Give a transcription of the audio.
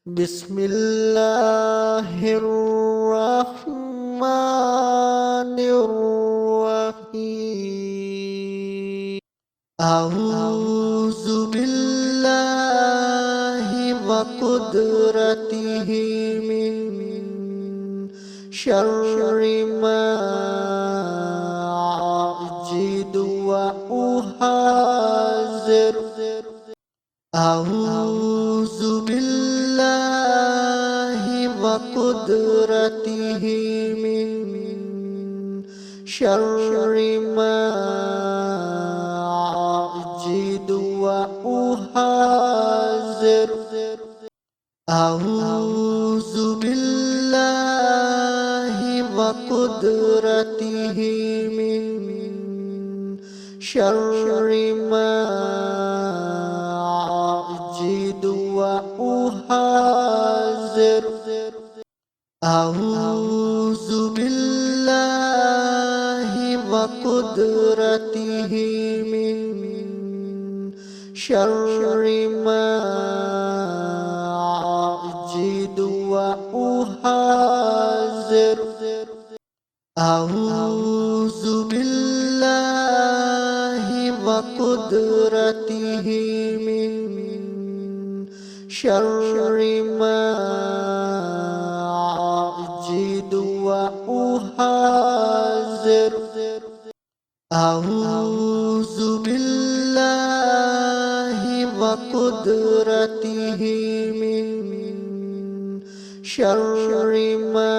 بسم الله الرحمن الرحيم. أعوذ بالله وقدرته من شر ما أجد وأحاذر. أعوذ بالله وقدرته من شر ما أجد وأحاذر. أعوذ بالله وقدرته من شر ما أجد وأحاذر. أعوذ بالله وقدرته من شر ما أجد وأحاذر. أعوذ بالله وقدرته من شر ما أجد وأحاذر. أعوذ بالله وقدرته من شر ما